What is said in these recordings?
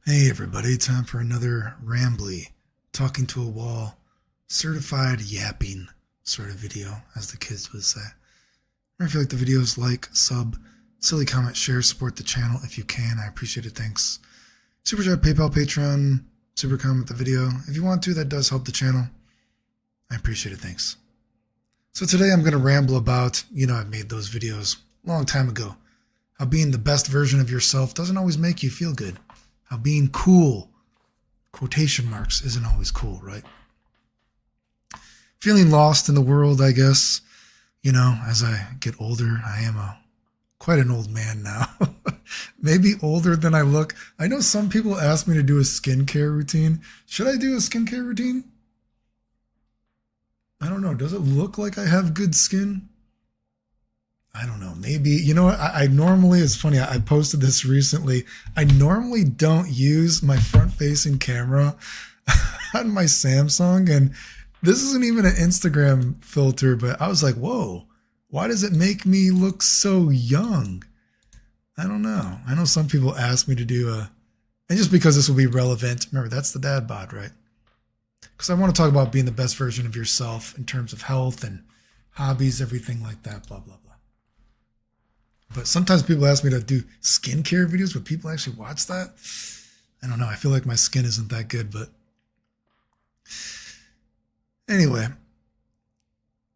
Hey everybody, time for another rambly, talking to a wall, certified yapping sort of video, as the kids would say. If you like the videos, like, sub, silly comment, share, support the channel if you can. I appreciate it, thanks. Super chat, PayPal, Patreon, super comment the video. If you want to, that does help the channel. I appreciate it, thanks. So today I'm going to ramble about, I've made those videos a long time ago, how being the best version of yourself doesn't always make you feel good. How being cool, quotation marks, isn't always cool, right? Feeling lost in the world, I guess. As I get older, I am quite an old man now. Maybe older than I look. I know some people ask me to do a skincare routine. Should I do a skincare routine? I don't know. Does it look like I have good skin? I don't know. Maybe, I normally, it's funny, I posted this recently. I normally don't use my front facing camera on my Samsung. And this isn't even an Instagram filter, but I was like, whoa, why does it make me look so young? I don't know. I know some people ask me to do and just because this will be relevant, remember, that's the dad bod, right? Because I want to talk about being the best version of yourself in terms of health and hobbies, everything like that, blah, blah, blah. But sometimes people ask me to do skincare videos. Would people actually watch that? I don't know. I feel like my skin isn't that good, but anyway,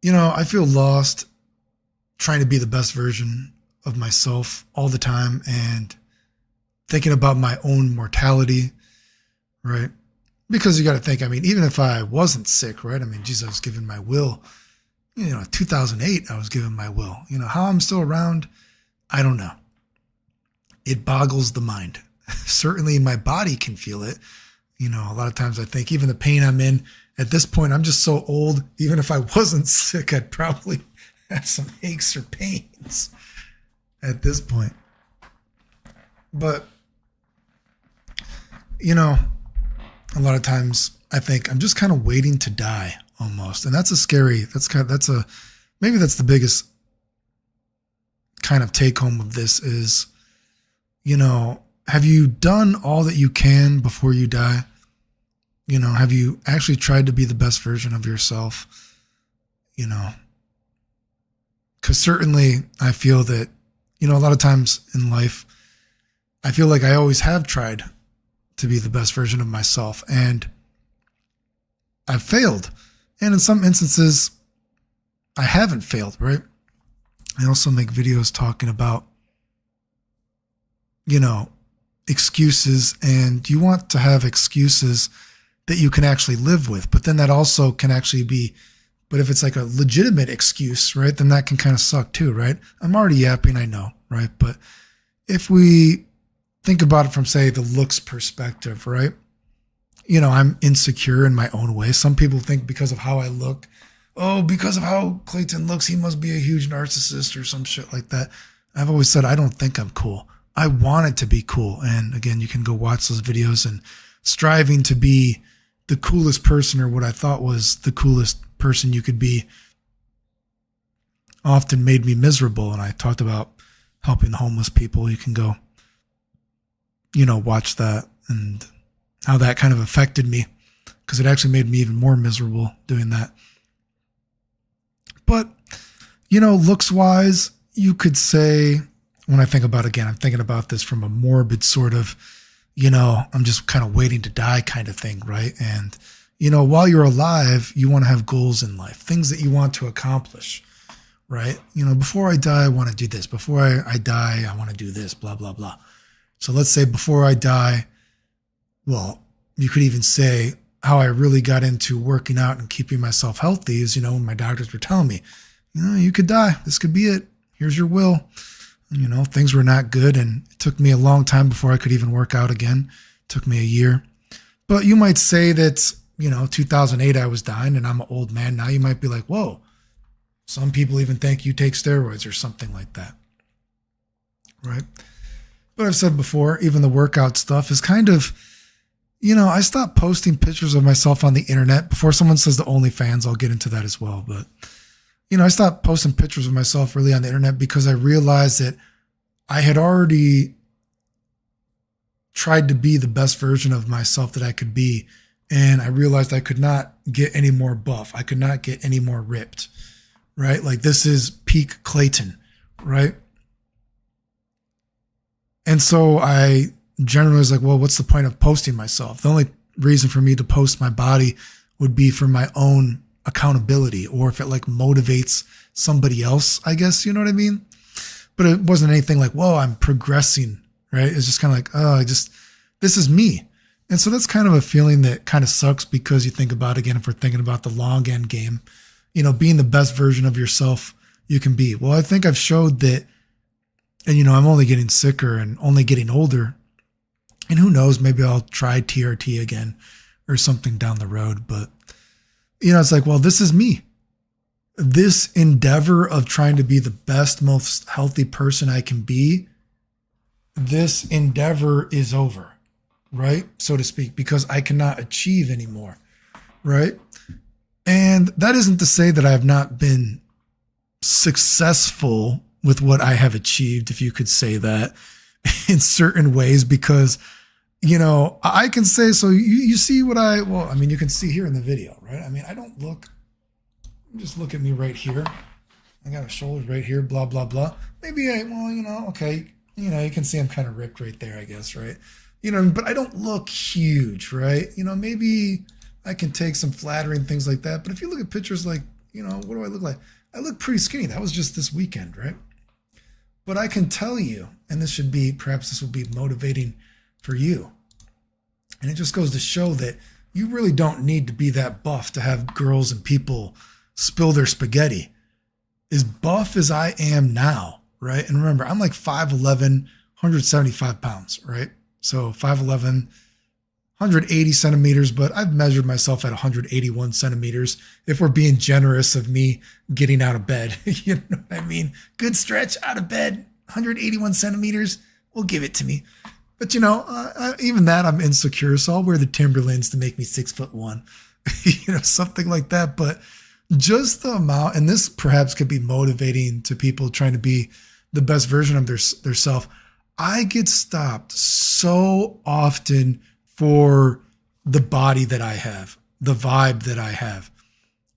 I feel lost trying to be the best version of myself all the time and thinking about my own mortality, right? Because you got to think, even if I wasn't sick, right? Jesus, I was given my will. 2008, I was given my will. How I'm still around, I don't know. It boggles the mind. Certainly my body can feel it. A lot of times I think even the pain I'm in at this point, I'm just so old. Even if I wasn't sick, I'd probably have some aches or pains at this point. But, a lot of times I think I'm just kind of waiting to die almost. And maybe that's the biggest kind of take home of this is, have you done all that you can before you die? Have you actually tried to be the best version of yourself? Because certainly I feel that, a lot of times in life, I feel like I always have tried to be the best version of myself and I've failed. And in some instances, I haven't failed, right? I also make videos talking about, excuses, and you want to have excuses that you can actually live with, but then that also can actually be, but if it's like a legitimate excuse, right, then that can kind of suck too, right? I'm already yapping, I know, right? But if we think about it from, say, the looks perspective, right? I'm insecure in my own way. Some people think because of how I look, oh, because of how Clayton looks, he must be a huge narcissist or some shit like that. I've always said, I don't think I'm cool. I want it to be cool. And again, you can go watch those videos, and striving to be the coolest person or what I thought was the coolest person you could be often made me miserable. And I talked about helping the homeless people. You can go, watch that and how that kind of affected me, because it actually made me even more miserable doing that. But, looks wise, you could say, when I think about, again, I'm thinking about this from a morbid sort of, I'm just kind of waiting to die kind of thing, right? And, while you're alive, you want to have goals in life, things that you want to accomplish, right? Before I die, I want to do this. Before I die, I want to do this, blah, blah, blah. So let's say before I die, well, you could even say how I really got into working out and keeping myself healthy is, when my doctors were telling me, you could die. This could be it. Here's your will. Things were not good. And it took me a long time before I could even work out again. It took me a year. But you might say that, 2008, I was dying and I'm an old man. Now you might be like, whoa, some people even think you take steroids or something like that. Right? But I've said before, even the workout stuff is kind of, I stopped posting pictures of myself on the internet. Before someone says the OnlyFans, I'll get into that as well. But, I stopped posting pictures of myself really on the internet because I realized that I had already tried to be the best version of myself that I could be. And I realized I could not get any more buff. I could not get any more ripped, right? Like this is peak Clayton, right? And so I generally was like, well, what's the point of posting myself? The only reason for me to post my body would be for my own accountability, or if it like motivates somebody else, I guess, you know what I mean? But it wasn't anything like, whoa, I'm progressing, right? It's just kind of like, oh, this is me. And so that's kind of a feeling that kind of sucks, because you think about, again, if we're thinking about the long end game, you know, being the best version of yourself you can be. Well, I think I've showed that, and, you know, I'm only getting sicker and only getting older. And who knows, maybe I'll try TRT again or something down the road. But, you know, it's like, well, this is me. This endeavor of trying to be the best, most healthy person I can be, this endeavor is over, right? So to speak, because I cannot achieve anymore, right? And that isn't to say that I have not been successful with what I have achieved, if you could say that, in certain ways, because, you know, I can say, so you see what well, I mean, you can see here in the video, right? I mean, I don't look, just look at me right here. I got a shoulder right here, blah, blah, blah. Maybe well, you know, okay. You know, you can see I'm kind of ripped right there, I guess, right? You know, but I don't look huge, right? You know, maybe I can take some flattering things like that. But if you look at pictures like, you know, what do I look like? I look pretty skinny. That was just this weekend, right? But I can tell you, and perhaps this will be motivating for you. And it just goes to show that you really don't need to be that buff to have girls and people spill their spaghetti. As buff as I am now, right? And remember, I'm like 5'11", 175 pounds, right? So 5'11", 180 centimeters, but I've measured myself at 181 centimeters. If we're being generous of me getting out of bed, you know what I mean? Good stretch out of bed, 181 centimeters, will give it to me. But you know, even that I'm insecure, so I'll wear the Timberlands to make me 6'1", you know, something like that. But just the amount, and this perhaps could be motivating to people trying to be the best version of their self. I get stopped so often for the body that I have, the vibe that I have.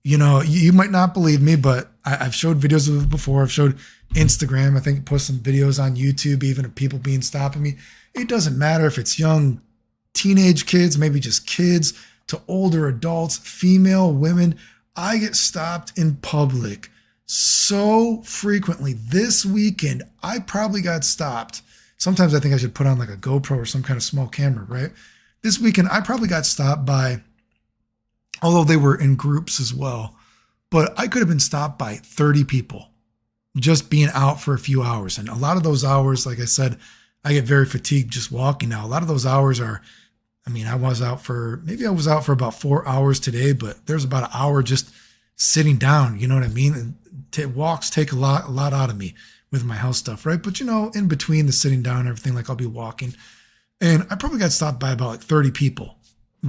You know, you might not believe me, but I've showed videos of it before. I've showed Instagram. I think I post some videos on YouTube, even of people stopping me. It doesn't matter if it's young teenage kids, maybe just kids, to older adults, female, women. I get stopped in public so frequently. This weekend, I probably got stopped. Sometimes I think I should put on like a GoPro or some kind of small camera, right? This weekend, I probably got stopped by, although they were in groups as well, but I could have been stopped by 30 people just being out for a few hours. And a lot of those hours, like I said, I get very fatigued just walking now. A lot of those hours are, I mean, I was out for about 4 hours today, but there's about an hour just sitting down, you know what I mean? And walks take a lot out of me with my health stuff, right? But you know, in between the sitting down and everything, like I'll be walking, and I probably got stopped by about like 30 people,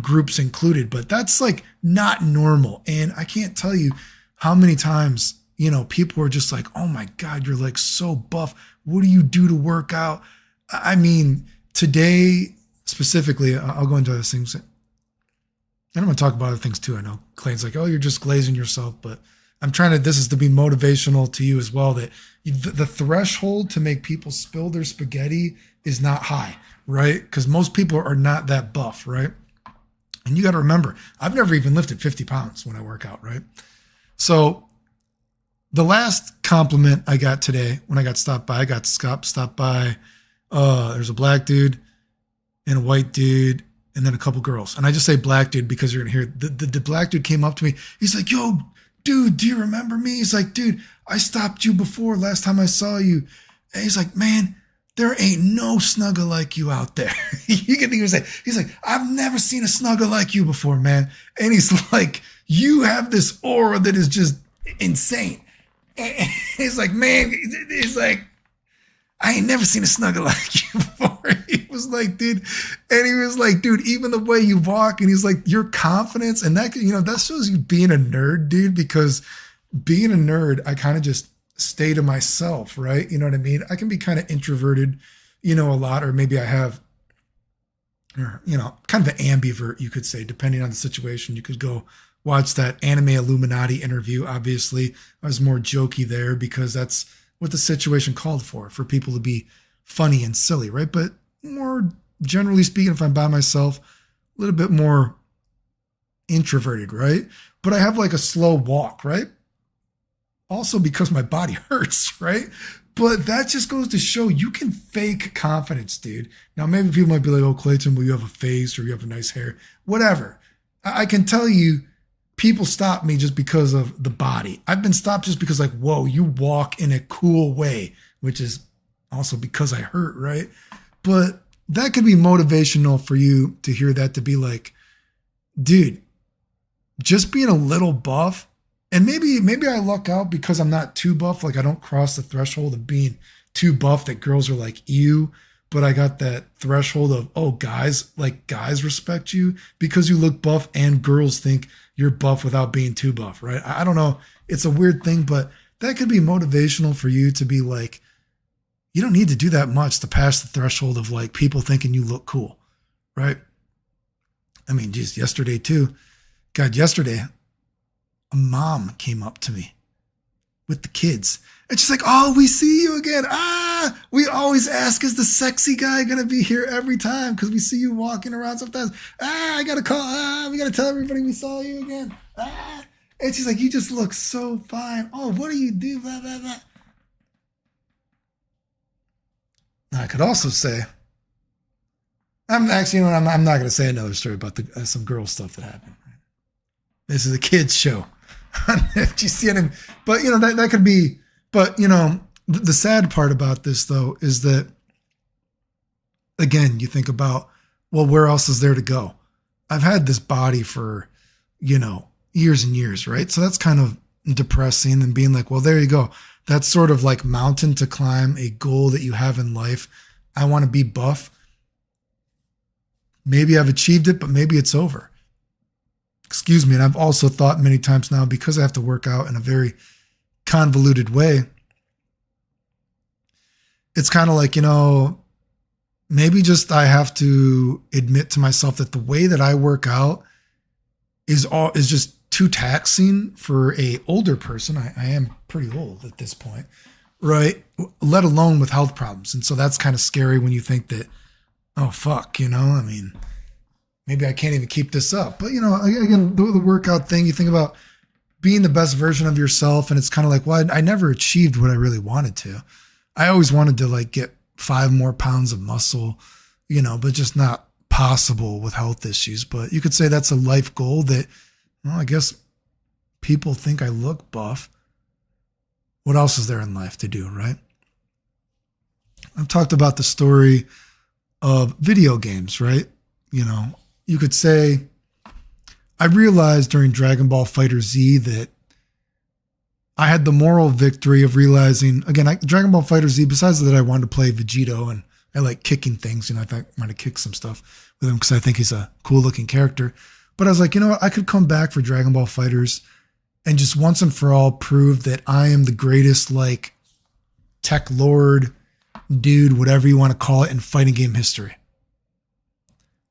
groups included, but that's like not normal. And I can't tell you how many times, you know, people are just like, oh my God, you're like so buff. What do you do to work out? I mean, today specifically, I'll go into other things. And I'm going to talk about other things too. I know Clayton's like, oh, you're just glazing yourself, but I'm trying to, this is to be motivational to you as well, that the threshold to make people spill their spaghetti is not high, right? Because most people are not that buff, right? And you got to remember, I've never even lifted 50 pounds when I work out, right? So the last compliment I got today when I got stopped by, stopped by, there's a black dude and a white dude and then a couple girls. And I just say black dude because you're going to hear the black dude came up to me. He's like, yo, dude, do you remember me? He's like, dude, I stopped you before last time I saw you. And he's like, man, there ain't no snugger like you out there. You can hear him say, he's like, I've never seen a snugger like you before, man. And he's like, you have this aura that is just insane. And he's like, man, he's like, I ain't never seen a snugger like you before. He was like, dude, and he was like, dude, even the way you walk, and he's like, your confidence, and that, you know, that shows you being a nerd, dude, because being a nerd, I kind of just stay to myself, right? You know what I mean? I can be kind of introverted, you know, a lot, or maybe I have or, kind of an ambivert, you could say, depending on the situation. You could go watch that Anime Illuminati interview. Obviously, I was more jokey there because that's what the situation called for people to be funny and silly, right? But more generally speaking, if I'm by myself, a little bit more introverted, right? But I have like a slow walk, right? Also because my body hurts, right? But that just goes to show you can fake confidence, dude. Now, maybe people might be like, oh, Clayton, well, you have a face or you have a nice hair, whatever. I can tell you, people stop me just because of the body. I've been stopped just because, like, whoa, you walk in a cool way, which is also because I hurt, right? But that could be motivational for you to hear that, to be like, dude, just being a little buff, and maybe I luck out because I'm not too buff, like I don't cross the threshold of being too buff that girls are like, ew, but I got that threshold of, oh, guys respect you because you look buff, and girls think you're buff without being too buff, right? I don't know. It's a weird thing, but that could be motivational for you to be like, you don't need to do that much to pass the threshold of like people thinking you look cool, right? I mean, geez, yesterday too. God, yesterday, a mom came up to me with the kids. And she's like, oh, we see you again. We always ask, is the sexy guy going to be here every time? Because we see you walking around sometimes. I got to call. We got to tell everybody we saw you again. And she's like, you just look so fine. Oh, what do you do? Blah, blah, blah. Now, I could also say, I'm not going to say another story about some girl stuff that happened. This is a kid's show. If you see him, but that could be. But the sad part about this though is that, again, you think about, well, where else is there to go? I've had this body for years and years, right? So that's kind of depressing, and being like, well, there you go. That's sort of like mountain to climb, a goal that you have in life. I want to be buff. Maybe I've achieved it, but maybe it's over. Excuse me. And I've also thought many times now, because I have to work out in a very convoluted way, it's kind of like, maybe just I have to admit to myself that the way that I work out is just too taxing for a older person. I am pretty old at this point, right? Let alone with health problems. And so that's kind of scary when you think that, oh, fuck, I mean, maybe I can't even keep this up. But, again, the workout thing, you think about being the best version of yourself. And it's kind of like, well, I never achieved what I really wanted to. I always wanted to like get 5 more pounds of muscle, but just not possible with health issues. But you could say that's a life goal that, well, I guess people think I look buff. What else is there in life to do, right? I've talked about the story of video games, right? You could say, I realized during Dragon Ball Fighter Z that I had the moral victory of realizing, again, Dragon Ball Fighter Z, besides that I wanted to play Vegito and I like kicking things, I thought I might have kicked some stuff with him because I think he's a cool looking character. But I was like, you know what? I could come back for Dragon Ball Fighters and just once and for all prove that I am the greatest, like, tech lord, dude, whatever you want to call it, in fighting game history.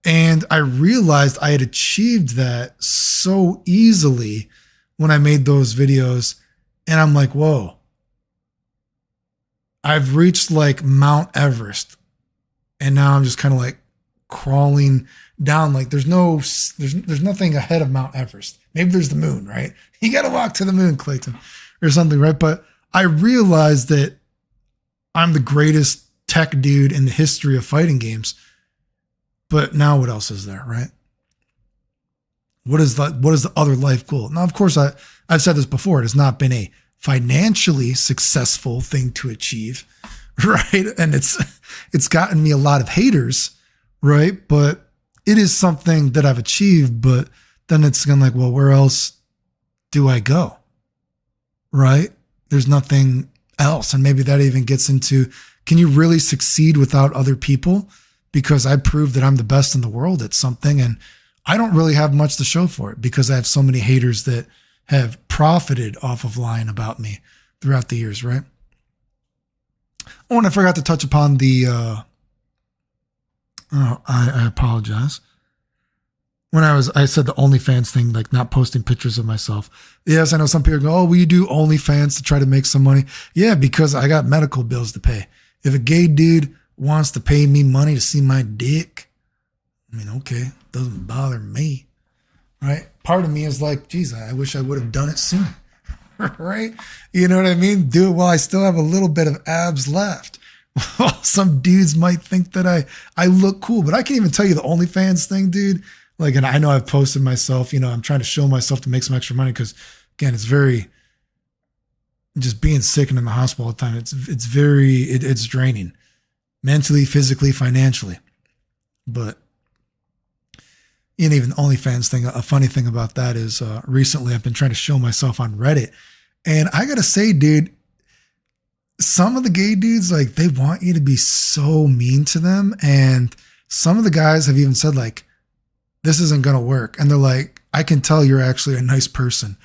And I realized I had achieved that so easily when I made those videos. And I'm like, whoa, I've reached like Mount Everest. And now I'm just kind of like crawling down. Like there's nothing ahead of Mount Everest. Maybe there's the moon, right? You got to walk to the moon, Clayton, or something, right? But I realized that I'm the greatest tech dude in the history of fighting games. But now what else is there, right? What is the other life goal? Now, of course, I've said this before. It has not been a financially successful thing to achieve, right? And it's gotten me a lot of haters, right? But it is something that I've achieved. But then it's kind of like, well, where else do I go, right? There's nothing else. And maybe that even gets into, can you really succeed without other people? Because I proved that I'm the best in the world at something, and I don't really have much to show for it because I have so many haters that have profited off of lying about me throughout the years, right? Oh, and I forgot to touch upon the Oh, I apologize. When I said the OnlyFans thing, like not posting pictures of myself. Yes, I know some people go, oh, will you do OnlyFans to try to make some money? Yeah, because I got medical bills to pay. If a gay dude wants to pay me money to see my dick, I mean, okay, doesn't bother me, right? Part of me is like, geez, I wish I would have done it sooner, right? You know what I mean? Do it while I still have a little bit of abs left. Well, some dudes might think that I look cool, but I can't even tell you the OnlyFans thing, dude. Like, and I know I've posted myself, I'm trying to show myself to make some extra money because, again, it's very, just being sick and in the hospital all the time. It's draining mentally, physically, financially. But, even the OnlyFans thing, a funny thing about that is recently I've been trying to show myself on Reddit. And I got to say, dude, some of the gay dudes, like, they want you to be so mean to them. And some of the guys have even said, like, this isn't going to work. And they're like, I can tell you're actually a nice person.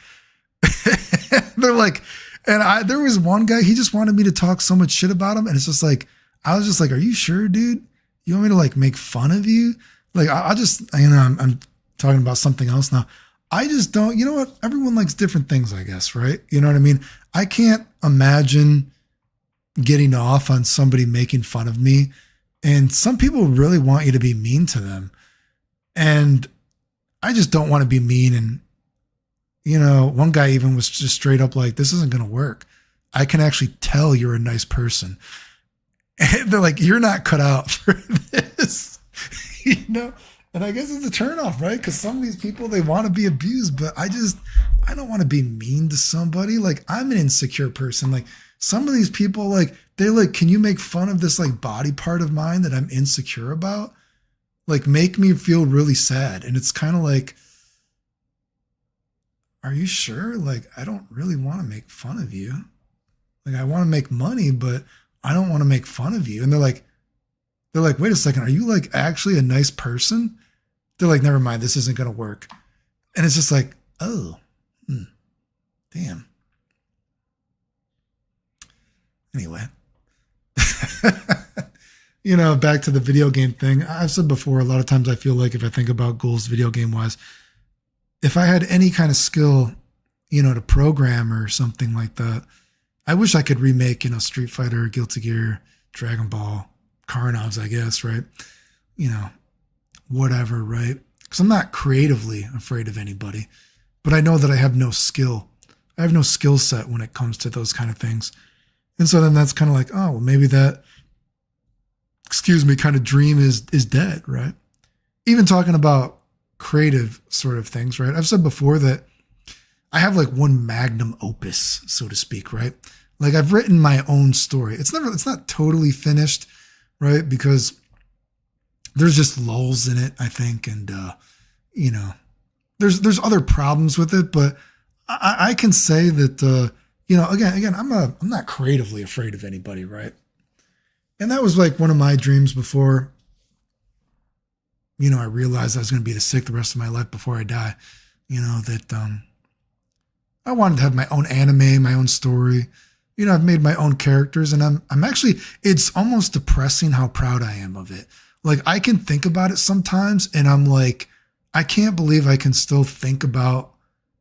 They're like, there was one guy, he just wanted me to talk so much shit about him. And it's just like, I was just like, are you sure, dude? You want me to like make fun of you? Like, I'm talking about something else now. I just don't, you know what? Everyone likes different things, I guess, right? You know what I mean? I can't imagine getting off on somebody making fun of me. And some people really want you to be mean to them. And I just don't want to be mean. And, one guy even was just straight up like, this isn't going to work. I can actually tell you're a nice person. And they're like, you're not cut out for this, And I guess it's a turnoff, right? Because some of these people, they want to be abused, but I don't want to be mean to somebody. Like, I'm an insecure person. Like, some of these people, like, they're like, can you make fun of this like body part of mine that I'm insecure about? Like, make me feel really sad. And it's kind of like, are you sure? Like, I don't really want to make fun of you. Like, I want to make money, but I don't want to make fun of you. And they're like, wait a second. Are you like actually a nice person? They're like, never mind. This isn't going to work. And it's just like, oh, damn. Anyway. Back to the video game thing. I've said before, a lot of times I feel like if I think about goals video game wise, if I had any kind of skill, to program or something like that, I wish I could remake, Street Fighter, Guilty Gear, Dragon Ball, Carnogs, I guess, right? Whatever, right? Because I'm not creatively afraid of anybody, but I know that I have no skill. I have no skill set when it comes to those kind of things. And so then that's kind of like, oh, well, maybe that, kind of dream is dead, right? Even talking about creative sort of things, right? I've said before that I have like one magnum opus, so to speak, right? Like, I've written my own story. It's not totally finished, right? Because there's just lulls in it, I think. And, there's other problems with it, but I can say that, again, I'm not creatively afraid of anybody, right? And that was like one of my dreams before, I realized I was going to be this sick the rest of my life before I die, that, I wanted to have my own anime, my own story. I've made my own characters, and I'm actually, it's almost depressing how proud I am of it. Like, I can think about it sometimes and I'm like, I can't believe I can still think about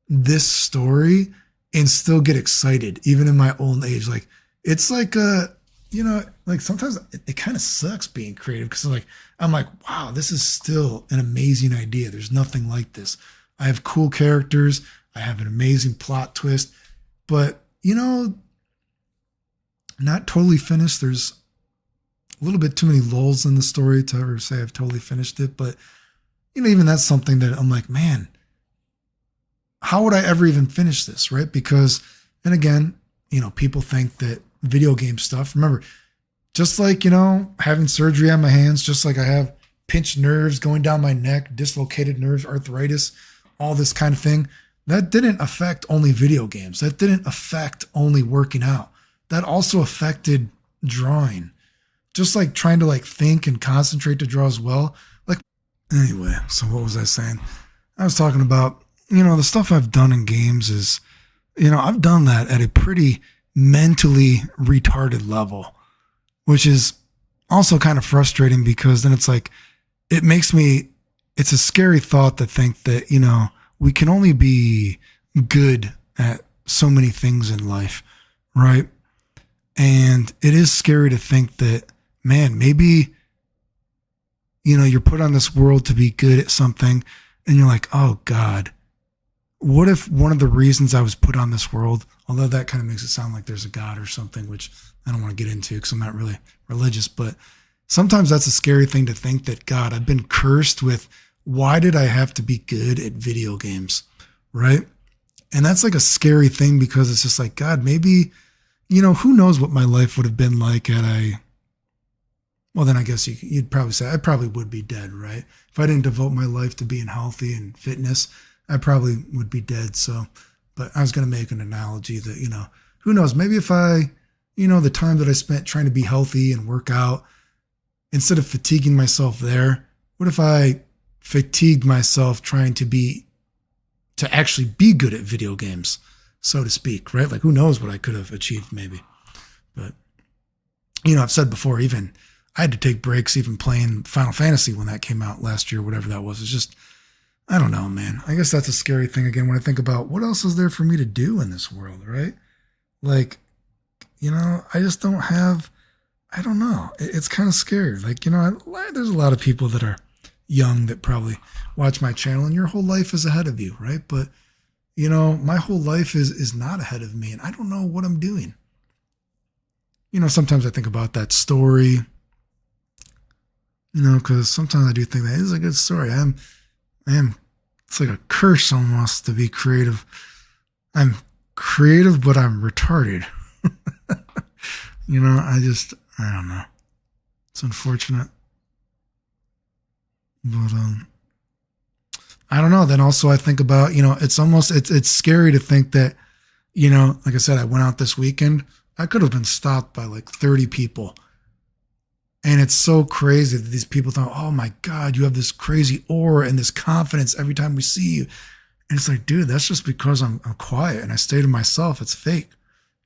this story and still get excited, even in my old age. Like, it's like, like sometimes it kind of sucks being creative because I'm like, wow, this is still an amazing idea. There's nothing like this. I have cool characters. I have an amazing plot twist, but not totally finished. There's a little bit too many lulls in the story to ever say I've totally finished it. But, even that's something that I'm like, man, how would I ever even finish this? Right. Because, and again, people think that video game stuff, remember, just like, having surgery on my hands, just like I have pinched nerves going down my neck, dislocated nerves, arthritis, all this kind of thing. That didn't affect only video games. That didn't affect only working out. That also affected drawing. Just like trying to like think and concentrate to draw as well. Like, anyway, so what was I saying? I was talking about, the stuff I've done in games is, I've done that at a pretty mentally retarded level, which is also kind of frustrating because then it's like, it makes me, it's a scary thought to think that, we can only be good at so many things in life, right? And it is scary to think that, man, maybe, you're put on this world to be good at something and you're like, oh God, what if one of the reasons I was put on this world, although that kind of makes it sound like there's a God or something, which I don't want to get into because I'm not really religious, but sometimes that's a scary thing to think that, God, I've been cursed with, why did I have to be good at video games, right? And that's like a scary thing because it's just like, God, maybe, who knows what my life would have been like well, then I guess you'd probably say I probably would be dead, right? If I didn't devote my life to being healthy and fitness, I probably would be dead. So, but I was going to make an analogy that, who knows, maybe if the time that I spent trying to be healthy and work out, instead of fatiguing myself there, what if I fatigued myself trying to actually be good at video games, so to speak, right? Like who knows what I could have achieved maybe. But, I've said before, even I had to take breaks even playing Final Fantasy when that came out last year, whatever that was. It's just, I don't know, man. I guess that's a scary thing again when I think about what else is there for me to do in this world, right? Like, I just don't have, I don't know. It's kind of scary. Like, there's a lot of people that are young that probably watch my channel and your whole life is ahead of you, right? But, my whole life is not ahead of me and I don't know what I'm doing. Sometimes I think about that story, because sometimes I do think that is a good story. I am, it's like a curse almost to be creative. I'm creative, but I'm retarded. I don't know. It's unfortunate. But, I don't know. Then also I think about, it's scary to think that, like I said, I went out this weekend. I could have been stopped by like 30 people. And it's so crazy that these people thought, oh my God, you have this crazy aura and this confidence every time we see you. And it's like, dude, that's just because I'm quiet and I stay to myself. It's fake,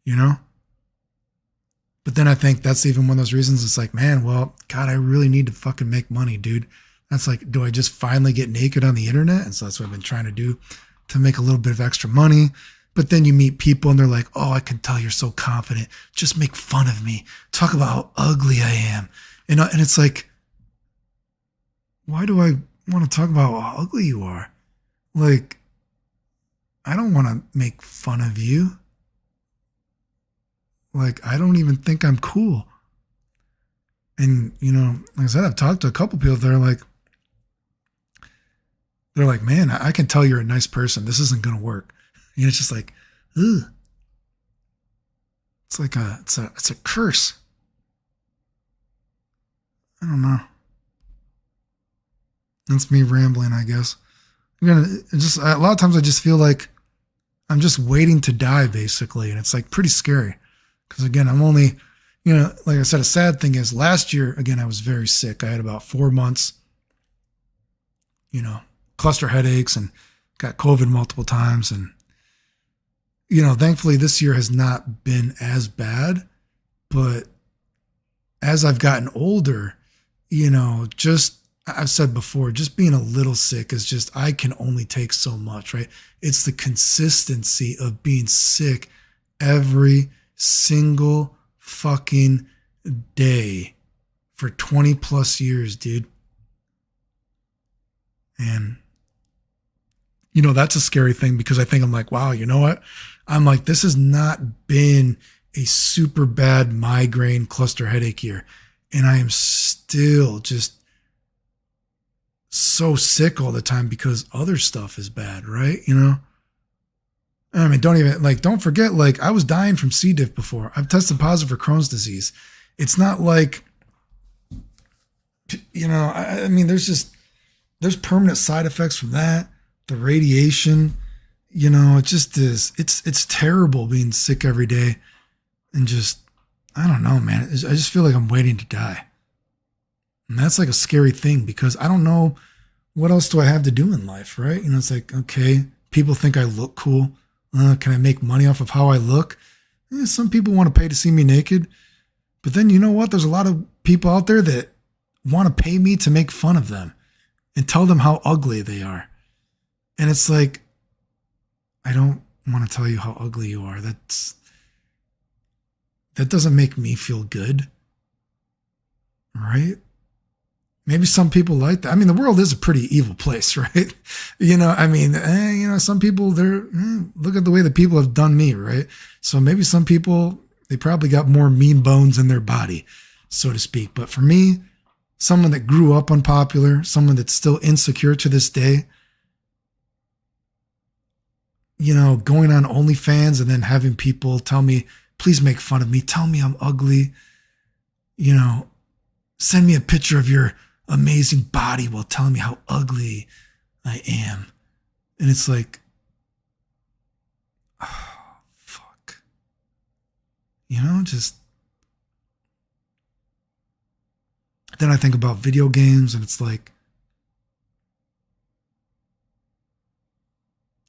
But then I think that's even one of those reasons it's like, man, well, God, I really need to fucking make money, dude. That's like, do I just finally get naked on the internet? And so that's what I've been trying to do to make a little bit of extra money. But then you meet people and they're like, oh, I can tell you're so confident. Just make fun of me. Talk about how ugly I am. And it's like, why do I want to talk about how ugly you are? Like, I don't want to make fun of you. Like, I don't even think I'm cool. And, like I said, I've talked to a couple people that are they're like, man, I can tell you're a nice person. This isn't going to work. And it's just like, ugh. It's like it's a curse. I don't know. That's me rambling, I guess. A lot of times I just feel like I'm just waiting to die, basically. And it's like pretty scary. Because again, I'm only, like I said, a sad thing is last year, again, I was very sick. I had about 4 months, cluster headaches and got COVID multiple times. And, thankfully this year has not been as bad. But as I've gotten older, I've said before, just being a little sick is just, I can only take so much, right? It's the consistency of being sick every single fucking day for 20 plus years, dude. And, that's a scary thing because I think I'm like, wow, you know what? I'm like, this has not been a super bad migraine cluster headache year. And I am still just so sick all the time because other stuff is bad, right? I mean, don't forget, I was dying from C. diff before. I've tested positive for Crohn's disease. It's not like, I mean, there's permanent side effects from that. The radiation, it just is, it's terrible being sick every day and just, I don't know, man. I just feel like I'm waiting to die. And that's like a scary thing because I don't know what else do I have to do in life, right? It's like, okay, people think I look cool. Can I make money off of how I look? Some people want to pay to see me naked. But then you know what? There's a lot of people out there that want to pay me to make fun of them and tell them how ugly they are. And it's like, I don't want to tell you how ugly you are. That doesn't make me feel good. Right? Maybe some people like that. I mean, the world is a pretty evil place, right? Some people, look at the way that people have done me, right? So maybe some people, they probably got more mean bones in their body, so to speak. But for me, someone that grew up unpopular, someone that's still insecure to this day, going on OnlyFans and then having people tell me, please make fun of me, tell me I'm ugly, send me a picture of your amazing body while telling me how ugly I am. And it's like, oh, fuck. Just. Then I think about video games and it's like,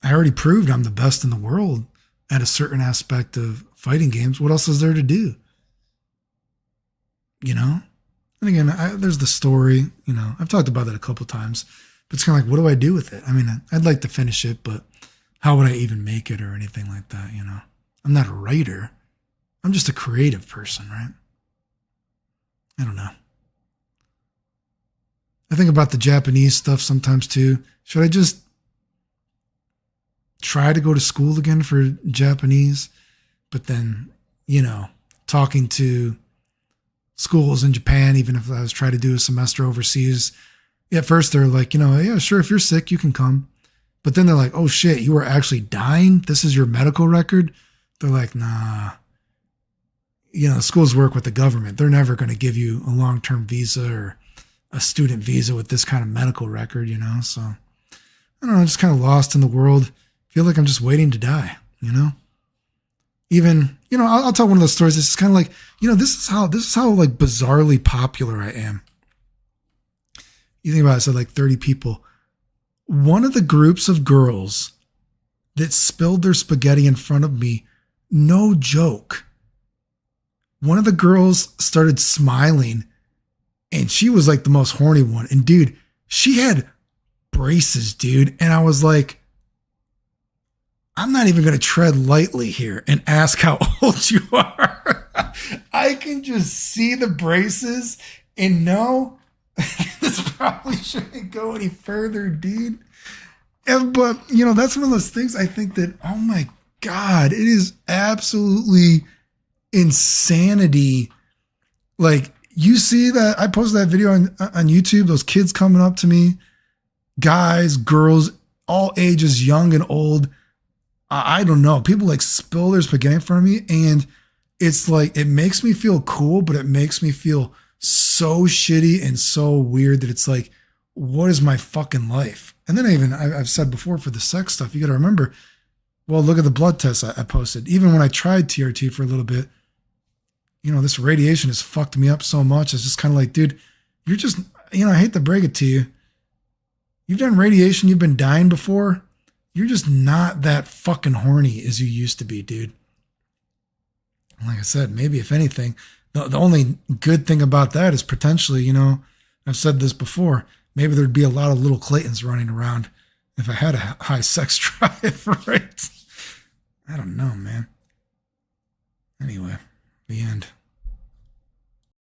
I already proved I'm the best in the world at a certain aspect of fighting games. What else is there to do? And again, there's the story, I've talked about that a couple times, but it's kind of like, what do I do with it? I mean, I'd like to finish it, but how would I even make it or anything like that? I'm not a writer. I'm just a creative person, right? I don't know. I think about the Japanese stuff sometimes too. Should I just try to go to school again for Japanese? But then, talking to schools in Japan, even if I was trying to do a semester overseas, at first they're like, yeah, sure, if you're sick, you can come. But then they're like, oh shit, you were actually dying? This is your medical record? They're like, nah. Schools work with the government. They're never going to give you a long-term visa or a student visa with this kind of medical record, So, I don't know, I'm just kind of lost in the world. Feel like I'm just waiting to die, Even, I'll tell one of those stories. It's kind of like, this is how like bizarrely popular I am. You think about it, I said like 30 people. One of the groups of girls that spilled their spaghetti in front of me, no joke. One of the girls started smiling and she was like the most horny one. And dude, she had braces, dude. And I was like, I'm not even going to tread lightly here and ask how old you are. I can just see the braces and know this probably shouldn't go any further, dude. But, that's one of those things I think that, oh my God, it is absolutely insanity. Like, you see that I posted that video on YouTube, those kids coming up to me, guys, girls, all ages, young and old. I don't know. People like spill their spaghetti in front of me. And it's like, it makes me feel cool, but it makes me feel so shitty and so weird that it's like, what is my fucking life? And then I've said before for the sex stuff, you got to remember, well, look at the blood tests I posted. Even when I tried TRT for a little bit, this radiation has fucked me up so much. It's just kind of like, dude, you're just, I hate to break it to you. You've done radiation. You've been dying before. You're just not that fucking horny as you used to be, dude. Like I said, maybe if anything, the only good thing about that is potentially, I've said this before, maybe there'd be a lot of little Claytons running around if I had a high sex drive, right? I don't know, man. Anyway, the end.